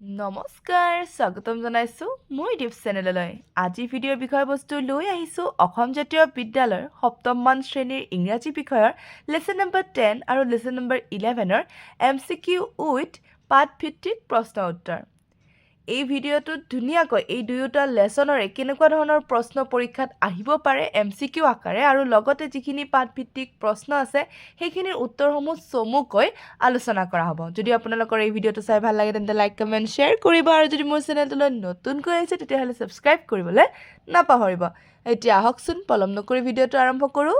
নমস্কাৰ স্বাগতম জনাইছো মোৰ ইউটিউব চেনেললৈ আজি ভিডিঅ'ৰ বিষয়বস্তু লৈ আহিছো অসম জাতীয় বিদ্যালয়ৰ সপ্তম মান শ্ৰেণীৰ ইংৰাজী বিষয়ৰ লেসন নম্বৰ 10 আৰু লেসন নম্বৰ 11ৰ MCQ উইথ পাঠভিত্তিক প্ৰশ্ন উত্তৰ এই ভিডিঅ'টোত ধুনীয়াকৈ এই দুয়োটা লেসনৰে কেনেকুৱা ধৰণৰ প্ৰশ্ন পৰীক্ষাত আহিব পাৰে MCQ আকাৰে আৰু লগতে যিখিনি পাঠভিত্তিক প্ৰশ্ন আছে সেইখিনিৰ উত্তৰসমূহ চমুকৈ আলোচনা কৰা হ'ব যদি আপোনালোকৰ এই ভিডিঅ'টো চাই ভাল লাগে তেন্তে লাইক কমেন্ট শ্বেয়াৰ কৰিব আৰু যদি মোৰ চেনেলটোলৈ নতুনকৈ আহিছে তেতিয়াহ'লে সাবস্ক্ৰাইব কৰিবলৈ নাপাহৰিব এতিয়া আহকচোন পলম নকৰি ভিডিঅ'টো আৰম্ভ কৰোঁ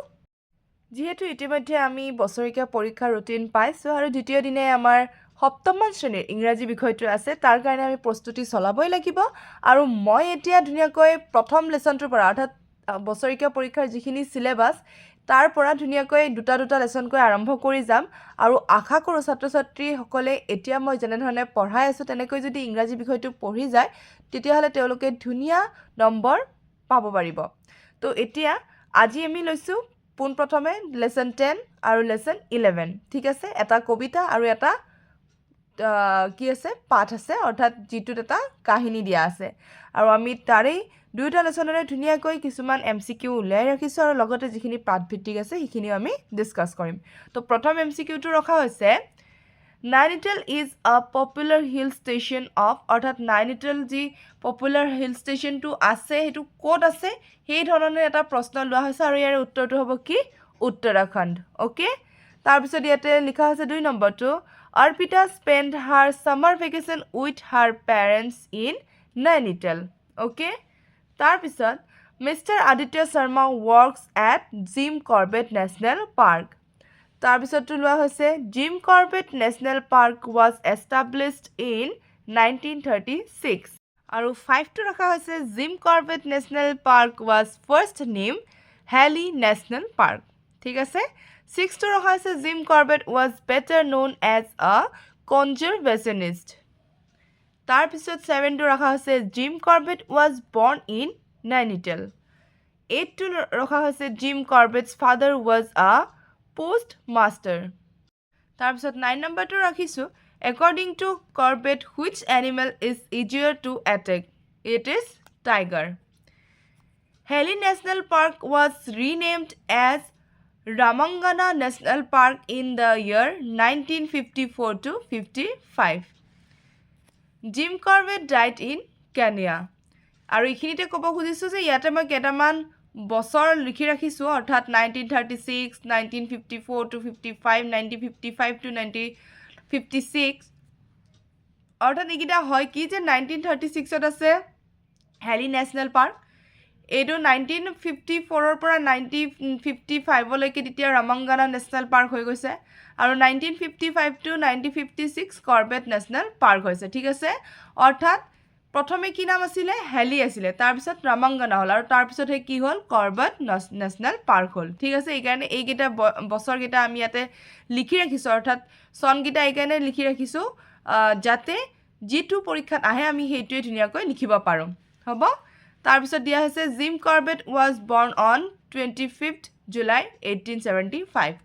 যিহেতু ইতিমধ্যে আমি বছৰিকীয়া পৰীক্ষাৰ ৰুটিন পাইছোঁ আৰু দ্বিতীয় দিনে আমাৰ সপ্তমমান শ্ৰেণীৰ ইংৰাজী বিষয়টো আছে তাৰ কাৰণে আমি প্ৰস্তুতি চলাবই লাগিব আৰু মই এতিয়া ধুনীয়াকৈ প্ৰথম লেসনটোৰ পৰা অৰ্থাৎ বছৰিকীয়া পৰীক্ষাৰ যিখিনি সিলেবাস তাৰ পৰা ধুনীয়াকৈ দুটা লেসনকৈ আৰম্ভ কৰি যাম আৰু আশা কৰোঁ ছাত্ৰ ছাত্ৰীসকলে এতিয়া মই যেনেধৰণে পঢ়াই আছোঁ তেনেকৈ যদি ইংৰাজী বিষয়টো পঢ়ি যায় তেতিয়াহ'লে তেওঁলোকে ধুনীয়া নম্বৰ পাব পাৰিব তো এতিয়া আজি আমি লৈছোঁ পোনপ্ৰথমে লেসন 10 আৰু লেসন 11 ঠিক আছে এটা কবিতা আৰু এটা কি আছে পাঠ আছে অৰ্থাৎ যিটোত এটা কাহিনী দিয়া আছে আৰু আমি তাৰেই দুয়োটা লেসনৰে ধুনীয়াকৈ কিছুমান MCQ উলিয়াই ৰাখিছোঁ আৰু লগতে যিখিনি পাঠভিত্তিক আছে সেইখিনিও আমি ডিসকাস কৰিম তো প্ৰথম MCQটো ৰখা হৈছে Nainital is a popular hill station of অৰ্থাৎ নাইনিতাল যি পপুলাৰ হিল ষ্টেচনটো আছে সেইটো ক'ত আছে সেই ধৰণে এটা প্ৰশ্ন লোৱা হৈছে আৰু ইয়াৰ উত্তৰটো হ'ব কি উত্তৰাখণ্ড ওকে তাৰপিছত ইয়াতে লিখা আছে 2 নম্বৰটো Arpita spent her summer vacation with her parents in Nainital okay তাৰপিছত Mr. Aditya Sharma works at Jim Corbett National Park তাৰপিছতটো লোৱা হৈছে Jim Corbett National Park was established in 1936 আৰু 5টো ৰখা হৈছে Jim Corbett National Park was first named Halley National Park ঠিক আছে 6টো ৰখা হৈছে Jim Corbett was better known as a conservationist তাৰপিছত 7টো ৰখা হৈছে Jim Corbett was born in Nainital 8টো ৰখা হৈছে Jim Corbett's father was a postmaster তাৰপিছত 9 নম্বৰটো ৰাখিছোঁ according to Corbett which animal is easier to attack it is tiger Halley National Park was renamed as Ramangana National Park in the year 1954 to 55 Jim Corbett died in Kenya আৰু এইখিনিতে ক'ব খুজিছোঁ যে ইয়াতে মই কেইটামান বছৰ লিখি ৰাখিছোঁ অৰ্থাৎ 1936 1954 to 55 1955 to 1956 অৰ্থাৎ এইকেইটা হয় কি যে 1936ত আছে হেলি নেশ্যনেল পাৰ্ক এইটো 1954ৰ পৰা 1955লৈকে তেতিয়া ৰামাংগানা নেশ্যনেল পাৰ্ক হৈ গৈছে আৰু 1955 to 1956 কৰ্বেট নেশ্যনেল পাৰ্ক হৈছে ঠিক আছে অৰ্থাৎ প্ৰথমে কি নাম আছিল হেলি আছিল তাৰ পিছত ৰামাংগানা হল আৰু তাৰ পিছত কি হল কৰ্বেট নেশ্যনেল পাৰ্ক হল ঠিক আছে এই কাৰণে এই গিটা বছৰ গিটা আমি ইয়াতে লিখি ৰাখিছো অৰ্থাৎ সন গিটা এই কাৰণে লিখি ৰাখিছো যাতে যেটো পৰীক্ষাত আহে আমি হেইটোৱে ধুনিয়াকৈ লিখিব পাৰো হ'ব তাৰ পিছত দিয়া হৈছে gym Corbett was born on 25th July 1875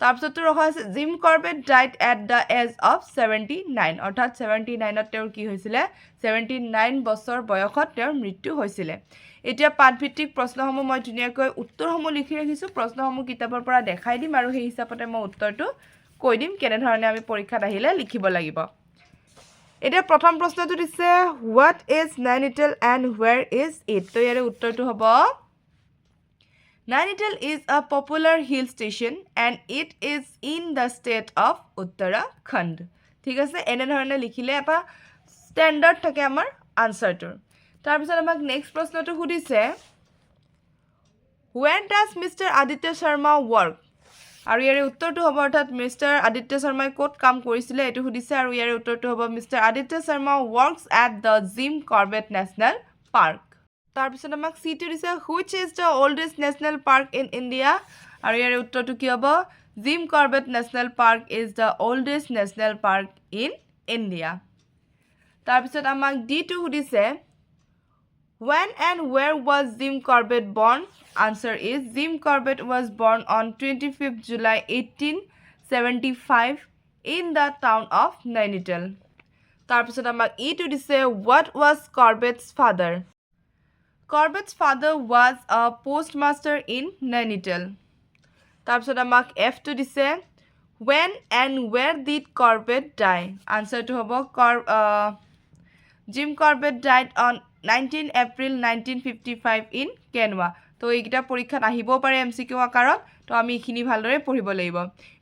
তাৰ পিছত ৰখা আছে gym Corbett died at the age of 79 অৰ্থাৎ 79ত তেওঁৰ কি হৈছিল 79 বছৰ বয়সত তেওঁৰ মৃত্যু হৈছিল এতিয়া পাঠভিত্তিক প্ৰশ্নসমূহ মই ধুনিয়াকৈ উত্তৰসমূহ লিখি ৰাখিছো প্ৰশ্নসমূহ কিতাপৰ পৰা দেখাই দিম আৰু সেই হিচাপতে মই উত্তৰটো কৈ দিম কেনে ধৰণে আমি পৰীক্ষাত আহিলে লিখিব লাগিব এতিয়া প্ৰথম প্ৰশ্নটো দিছে what is Nainital and where is it তো ইয়াৰ উত্তৰটো হ'ব Nainital is a popular hill station and it is in the state of Uttarakhand ঠিক আছে এনে ধৰণে লিখিলে এটা স্ট্যান্ডাৰ্ড থাকে আমাৰ আনসাৰটোৰ তাৰ পিছত আমাক নেক্সট প্ৰশ্নটো সুধিছে Where does Mr. Aditya Sharma work আৰু ইয়াৰ উত্তৰটো হ'ব অৰ্থাৎ মিস্টাৰ আদিত্য শৰ্মাই কোট কাম কৰিছিল এটো সুধিছে আৰু ইয়াৰ উত্তৰটো হ'ব mister Aditya Sharma works at the Jim Corbett National Park তাৰ পিছত আমাক সিটো দিছে which is the oldest national park in India আৰু ইয়াৰ উত্তৰটো কি হ'ব Jim Corbett National Park is the oldest national park in India তাৰ পিছত আমাক ডি2 সুধিছে When and where was Jim Corbett born? Answer is Jim Corbett was born on 25th July 1875 in the town of Nainital. তাৰপিছত আমাক ইটো দিছে what was Corbett's father Corbett's father was a postmaster in Nainital তাৰপিছত আমাক F টো দিছে when and where did Corbett die answer to hobo Jim Corbett died on 19 April 1955 in Kenwa তো এইকিটা পৰীক্ষাত আহিবও পাৰে MCQ আকাৰত তো আমি ইখিনি ভালদৰে পঢ়িব লাগিব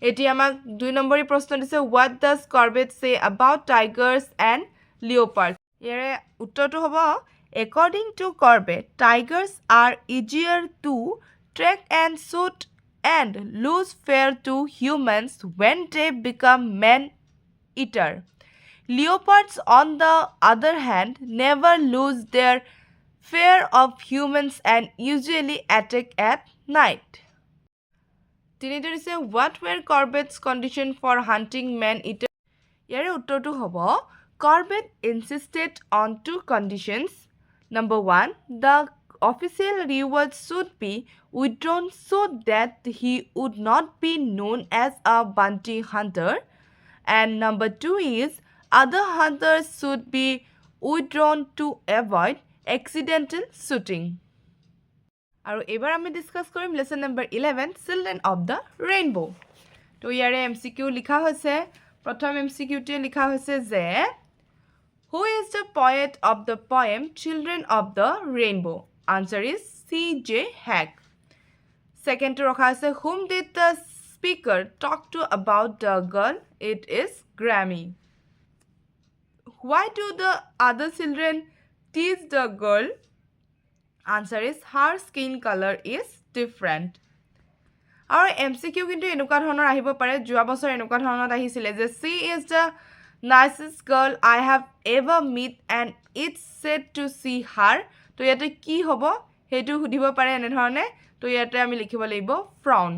এটি আমাক 2 নম্বৰী প্ৰশ্ন দিছে what does Corbett say about tigers and leopards ইয়াৰে উত্তৰটো হ'ব according to Corbett tigers are easier to track and shoot and lose fear to humans when they become man-eater. Leopards, on the other hand, never lose their fear of humans and usually attack at night. Tinito say, what were Corbett's conditions for hunting man-eater? Yare uttortu hobo, Corbett insisted on 2 conditions. Number 1, the official reward should be withdrawn so that he would not be known as a bounty hunter. And number 2 is other hunters should be withdrawn to avoid accidental shooting. আৰু এবাৰ আমি discuss কৰিম lesson number 11 children of the rainbow তো ইয়াৰে MCQ লিখা হৈছে প্ৰথম MCQ তে লিখা হৈছে যে Who is the poet of the poem Children of the Rainbow? Answer is C.J. Hack. Second to rakha ase whom did the speaker talk to about the girl? It is Grammy. Why do the other children tease the girl? Answer is her skin color is different. Our MCQ kintu enuka dhoroner ahibo pare joa bosor enuka dhoroner ahisile je she is the nicest girl I have ever met and it's said to see her to yate ki hobo hetu hudibo pare ene dhorone to yate ami likhibo laibo frown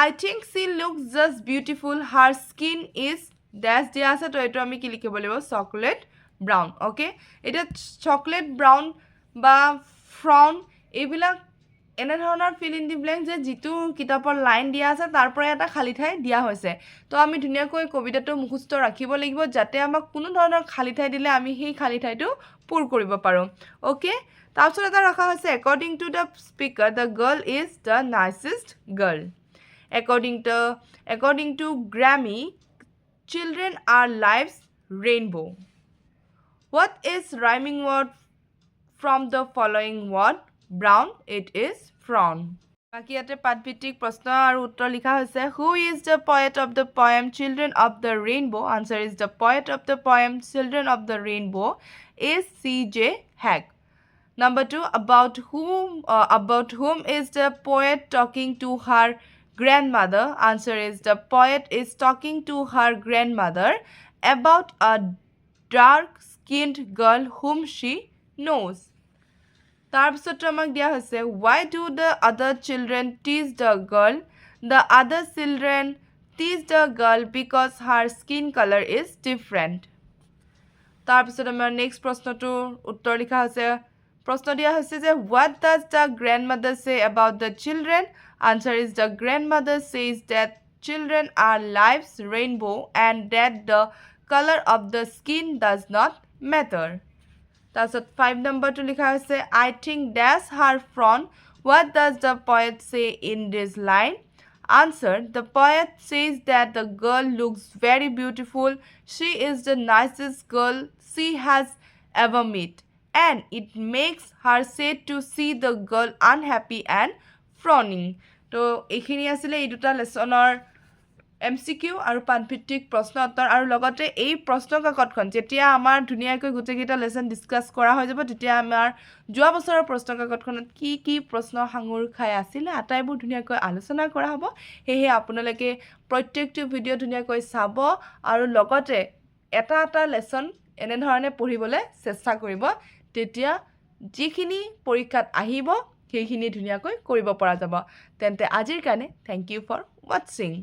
I think she looks just beautiful her skin is dash dia ase to etu ami ki likhibo laibo chocolate brown okay eta chocolate brown ba frown ebila এনে ধৰণৰ fill in the blank যে জিতু কিতাপৰ line দিয়া আছে তাৰ পৰা এটা খালি ঠাই দিয়া হৈছে তো আমি ধুনিয়াকৈ কবিতাটো মুখস্থ ৰাখিব লাগিব যাতে আমাক কোনো ধৰণৰ খালি ঠাই দিলে আমি সেই খালি ঠাইটো পূৰ কৰিব পাৰো ওকে তাৰপিছত এটা ৰাখা হৈছে according to the speaker the girl is the nicest girl according to Grammy children are life's rainbow what is rhyming word from the following word brown it is frown বাকি ইয়াতে পাঠভিত্তিক প্ৰশ্ন আৰু উত্তৰ লিখা হৈছে who is the poet of the poem children of the rainbow answer is the poet of the poem children of the rainbow is C.J. Hack number 2 about whom is the poet talking to her grandmother answer is the poet is talking to her grandmother about a dark skinned girl whom she knows তাৰপিছত আমাক দিয়া হৈছে why do the other children tease the girl the other children tease the girl because her skin color is different তাৰপিছত আমাৰ next প্ৰশ্নটো উত্তৰ লিখা হৈছে প্ৰশ্ন দিয়া হৈছে যে what does the grandmother say about the children answer is the grandmother says that children are life's rainbow and that the color of the skin does not matter That's 5 number to likha hoise I think that's her frown what does the poet say in this line answer the poet says that the girl looks very beautiful she is the nicest girl she has ever met and it makes her sad to see the girl unhappy and frowning to ekhini asile ei duta lesonor MCQ আৰু পাঠভিত্তিক প্ৰশ্ন উত্তৰ আৰু লগতে এই প্ৰশ্ন কাকতখন যেতিয়া আমাৰ ধুনিয়াকৈ গুটেকিটা লেসন ডিসকাস কৰা হৈ যাব তেতিয়া আমাৰ যোৱা বছৰৰ প্ৰশ্ন কাকতখনত কি প্ৰশ্ন হাঙুৰ খাই আছিল আটাইবোৰ ধুনিয়াকৈ আলোচনা কৰা হ'ব হেহে আপোনালোকে প্ৰত্যেকটো ভিডিও ধুনিয়াকৈ চাব আৰু লগতে এটা লেসন এনে ধৰণে পঢ়িবলৈ চেষ্টা কৰিব তেতিয়া যিখিনি পৰীক্ষাত আহিব সেইখিনি ধুনিয়াকৈ কৰিব পৰা যাব তেন্তে আজিৰ কাৰণে থ্যাংক ইউ ফৰ ওয়াচিং